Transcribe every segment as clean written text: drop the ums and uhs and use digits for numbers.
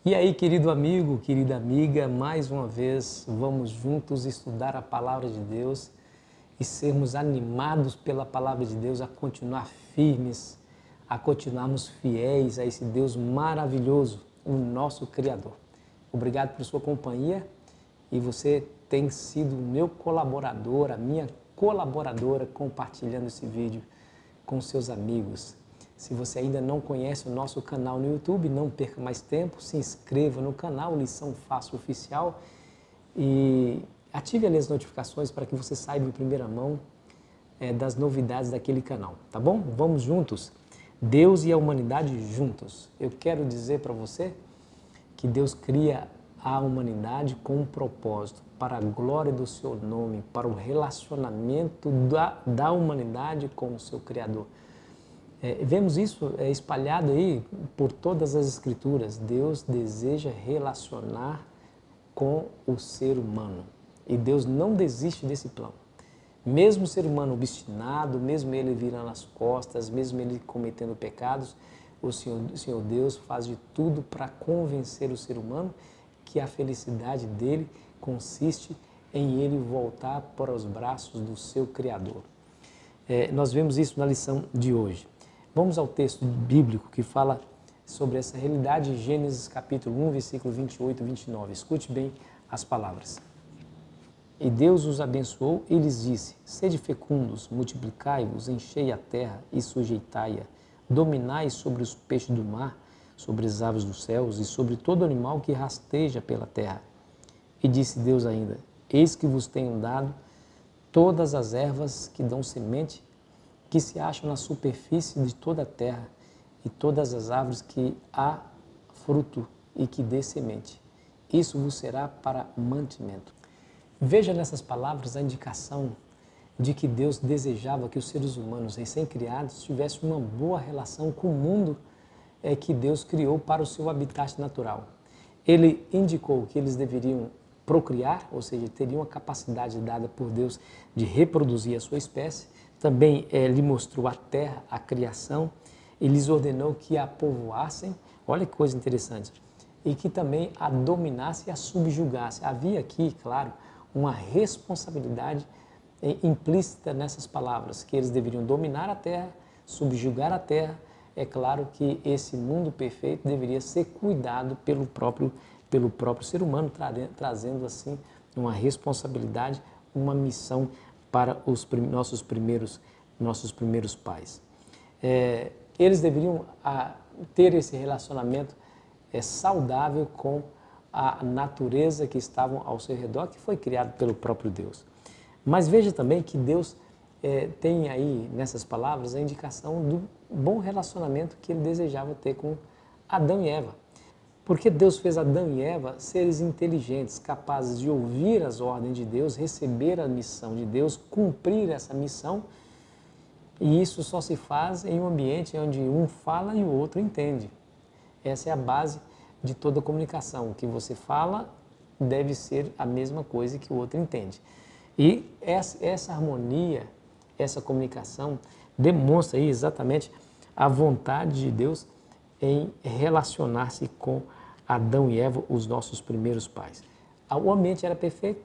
E aí, querido amigo, querida amiga, mais uma vez vamos juntos estudar a palavra de Deus e sermos animados pela palavra de Deus a continuar firmes, a continuarmos fiéis a esse Deus maravilhoso, o nosso Criador. Obrigado por sua companhia e você tem sido o meu colaborador, a minha colaboradora compartilhando esse vídeo com seus amigos. Se você ainda não conhece o nosso canal no YouTube, não perca mais tempo, se inscreva no canal Lição Fácil Oficial e ative ali as notificações para que você saiba em primeira mão das novidades daquele canal, tá bom? Vamos juntos, Deus e a humanidade juntos. Eu quero dizer para você que Deus cria a humanidade com um propósito, para a glória do seu nome, para o relacionamento da humanidade com o seu Criador. Vemos isso espalhado aí por todas as Escrituras. Deus deseja relacionar com o ser humano e Deus não desiste desse plano. Mesmo o ser humano obstinado, mesmo ele virando as costas, mesmo ele cometendo pecados, o Senhor Deus faz de tudo para convencer o ser humano que a felicidade dele consiste em ele voltar para os braços do seu Criador. Nós vemos isso na lição de hoje. Vamos ao texto bíblico que fala sobre essa realidade, Gênesis capítulo 1, versículo 28 e 29. Escute bem as palavras. E Deus os abençoou e lhes disse: sede fecundos, multiplicai-vos, enchei a terra e sujeitai-a, dominai sobre os peixes do mar, sobre as aves dos céus e sobre todo animal que rasteja pela terra. E disse Deus ainda: eis que vos tenho dado todas as ervas que dão semente, que se acham na superfície de toda a terra, e todas as árvores que há fruto e que dê semente. Isso vos será para mantimento. Veja nessas palavras a indicação de que Deus desejava que os seres humanos recém-criados tivessem uma boa relação com o mundo que Deus criou para o seu habitat natural. Ele indicou que eles deveriam procriar, ou seja, teriam a capacidade dada por Deus de reproduzir a sua espécie. Também lhe mostrou a terra, a criação, e lhes ordenou que a povoassem, olha que coisa interessante, e que também a dominasse e a subjugasse. Havia aqui, claro, uma responsabilidade implícita nessas palavras, que eles deveriam dominar a terra, subjugar a terra. É claro que esse mundo perfeito deveria ser cuidado pelo próprio ser humano, trazendo assim uma responsabilidade, uma missão para os nossos primeiros pais. Eles deveriam ter esse relacionamento saudável com a natureza que estavam ao seu redor, que foi criada pelo próprio Deus. Mas veja também que Deus tem aí, nessas palavras, a indicação do bom relacionamento que ele desejava ter com Adão e Eva. Porque Deus fez Adão e Eva seres inteligentes, capazes de ouvir as ordens de Deus, receber a missão de Deus, cumprir essa missão. E isso só se faz em um ambiente onde um fala e o outro entende. Essa é a base de toda comunicação. O que você fala deve ser a mesma coisa que o outro entende. E essa harmonia, essa comunicação demonstra aí exatamente a vontade de Deus em relacionar-se com Adão e Eva, os nossos primeiros pais. O ambiente era perfeito,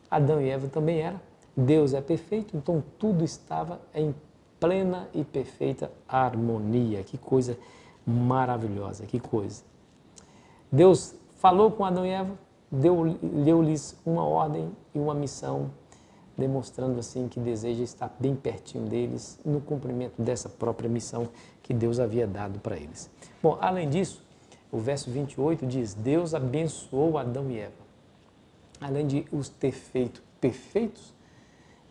Adão e Eva também era, Deus é perfeito, então tudo estava em plena e perfeita harmonia. Que coisa maravilhosa, que coisa. Deus falou com Adão e Eva, deu-lhes uma ordem e uma missão, demonstrando assim que deseja estar bem pertinho deles no cumprimento dessa própria missão que Deus havia dado para eles. Bom, além disso, o verso 28 diz: Deus abençoou Adão e Eva. Além de os ter feito perfeitos,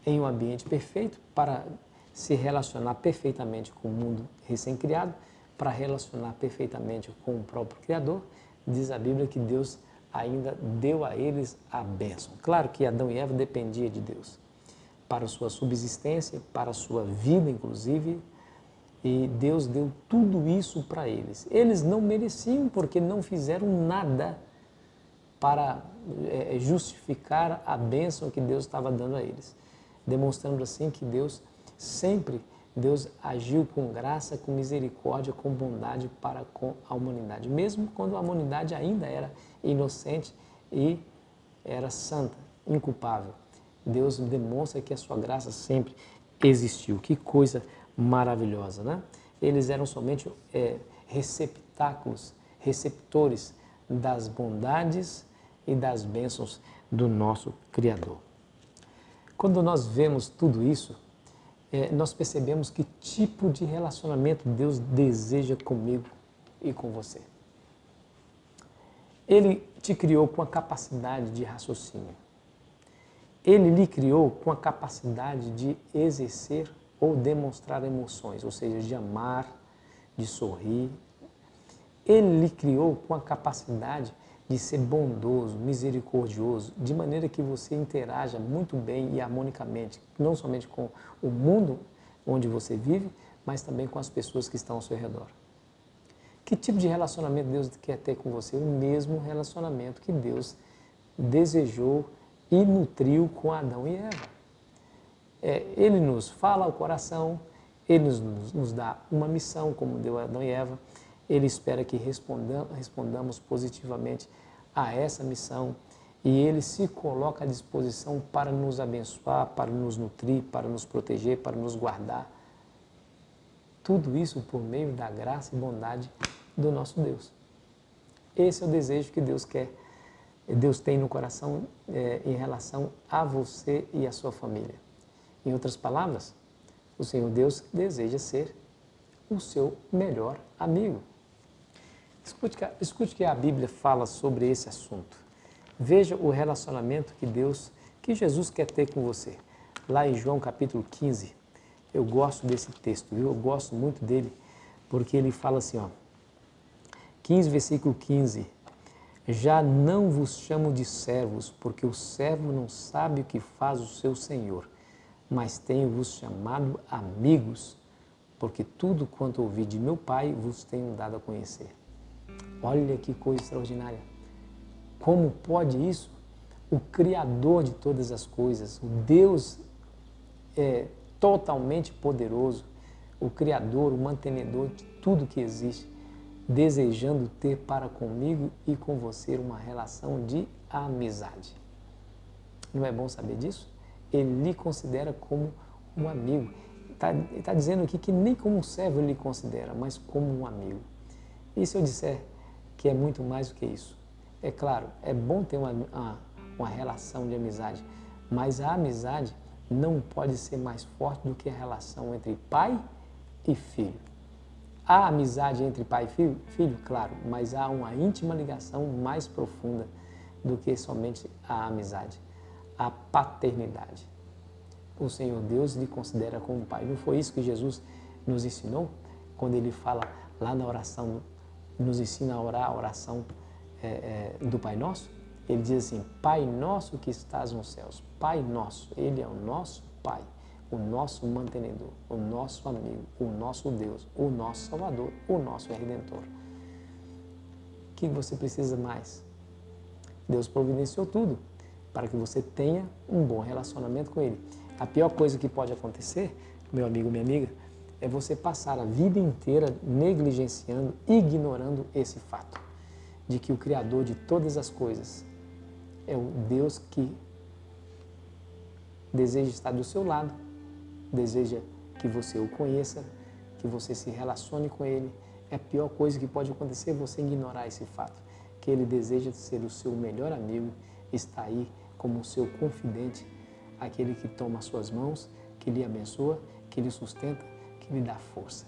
em um ambiente perfeito, para se relacionar perfeitamente com o mundo recém-criado, para relacionar perfeitamente com o próprio Criador, diz a Bíblia que Deus ainda deu a eles a bênção. Claro que Adão e Eva dependiam de Deus para a sua subsistência, para a sua vida, inclusive, e Deus deu tudo isso para eles. Eles não mereciam porque não fizeram nada para justificar a bênção que Deus estava dando a eles, demonstrando assim que Deus sempre Deus agiu com graça, com misericórdia, com bondade para com a humanidade, mesmo quando a humanidade ainda era inocente e era santa, inculpável. Deus demonstra que a sua graça sempre existiu. Que coisa maravilhosa, né? Eles eram somente receptáculos, receptores das bondades e das bênçãos do nosso Criador. Quando nós vemos tudo isso, nós percebemos que tipo de relacionamento Deus deseja comigo e com você. Ele te criou com a capacidade de raciocínio. Ele lhe criou com a capacidade de exercer ou demonstrar emoções, ou seja, de amar, de sorrir. Ele lhe criou com a capacidade de ser bondoso, misericordioso, de maneira que você interaja muito bem e harmonicamente, não somente com o mundo onde você vive, mas também com as pessoas que estão ao seu redor. Que tipo de relacionamento Deus quer ter com você? O mesmo relacionamento que Deus desejou e nutriu com Adão e Eva. Ele nos fala ao coração, Ele nos dá uma missão, como deu a Adão e Eva. Ele espera que respondamos positivamente a essa missão e Ele se coloca à disposição para nos abençoar, para nos nutrir, para nos proteger, para nos guardar. Tudo isso por meio da graça e bondade do nosso Deus. Esse é o desejo que Deus quer, Deus tem no coração em relação a você e a sua família. Em outras palavras, o Senhor Deus deseja ser o seu melhor amigo. Escute que a Bíblia fala sobre esse assunto. Veja o relacionamento que Jesus quer ter com você. Lá em João capítulo 15, eu gosto desse texto, viu? Eu gosto muito dele, porque ele fala assim, 15, versículo 15. Já não vos chamo de servos, porque o servo não sabe o que faz o seu senhor, mas tenho-vos chamado amigos, porque tudo quanto ouvi de meu Pai vos tenho dado a conhecer. Olha que coisa extraordinária. Como pode isso? O Criador de todas as coisas, o Deus totalmente poderoso, o Criador, o mantenedor de tudo que existe, desejando ter para comigo e com você uma relação de amizade. Não é bom saber disso? Ele lhe considera como um amigo. Ele está dizendo aqui que nem como um servo ele lhe considera, mas como um amigo. E se eu disser que é muito mais do que isso? É claro, é bom ter uma relação de amizade, mas a amizade não pode ser mais forte do que a relação entre pai e filho. Há amizade entre pai e filho, claro, mas há uma íntima ligação mais profunda do que somente a amizade, a paternidade. O Senhor Deus lhe considera como pai. Não foi isso que Jesus nos ensinou? Quando Ele fala lá na oração, nos ensina a orar a oração do Pai Nosso? Ele diz assim, Pai Nosso que estás nos céus. Pai Nosso, Ele é o nosso Pai, o nosso mantenedor, o nosso amigo, o nosso Deus, o nosso Salvador, o nosso Redentor. O que você precisa mais? Deus providenciou tudo para que você tenha um bom relacionamento com Ele. A pior coisa que pode acontecer, meu amigo, minha amiga, é você passar a vida inteira negligenciando, ignorando esse fato, de que o Criador de todas as coisas é o Deus que deseja estar do seu lado, deseja que você o conheça, que você se relacione com Ele. É a pior coisa que pode acontecer você ignorar esse fato, que Ele deseja ser o seu melhor amigo, está aí como o seu confidente, aquele que toma as suas mãos, que lhe abençoa, que lhe sustenta, que lhe dá força.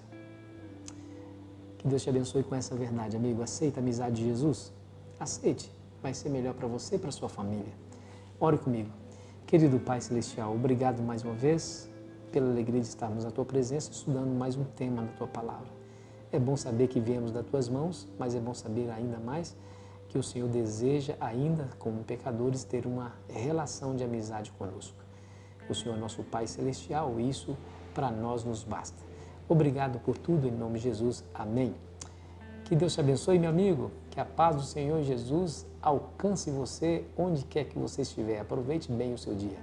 Que Deus te abençoe com essa verdade, amigo. Aceita a amizade de Jesus? Aceite, vai ser melhor para você e para a sua família. Ore comigo. Querido Pai Celestial, obrigado mais uma vez pela alegria de estarmos na Tua presença, estudando mais um tema da Tua Palavra. É bom saber que viemos das Tuas mãos, mas é bom saber ainda mais que o Senhor deseja ainda, como pecadores, ter uma relação de amizade conosco. O Senhor é nosso Pai Celestial, e isso para nós nos basta. Obrigado por tudo, em nome de Jesus. Amém. Que Deus te abençoe, meu amigo. Que a paz do Senhor Jesus alcance você onde quer que você estiver. Aproveite bem o seu dia.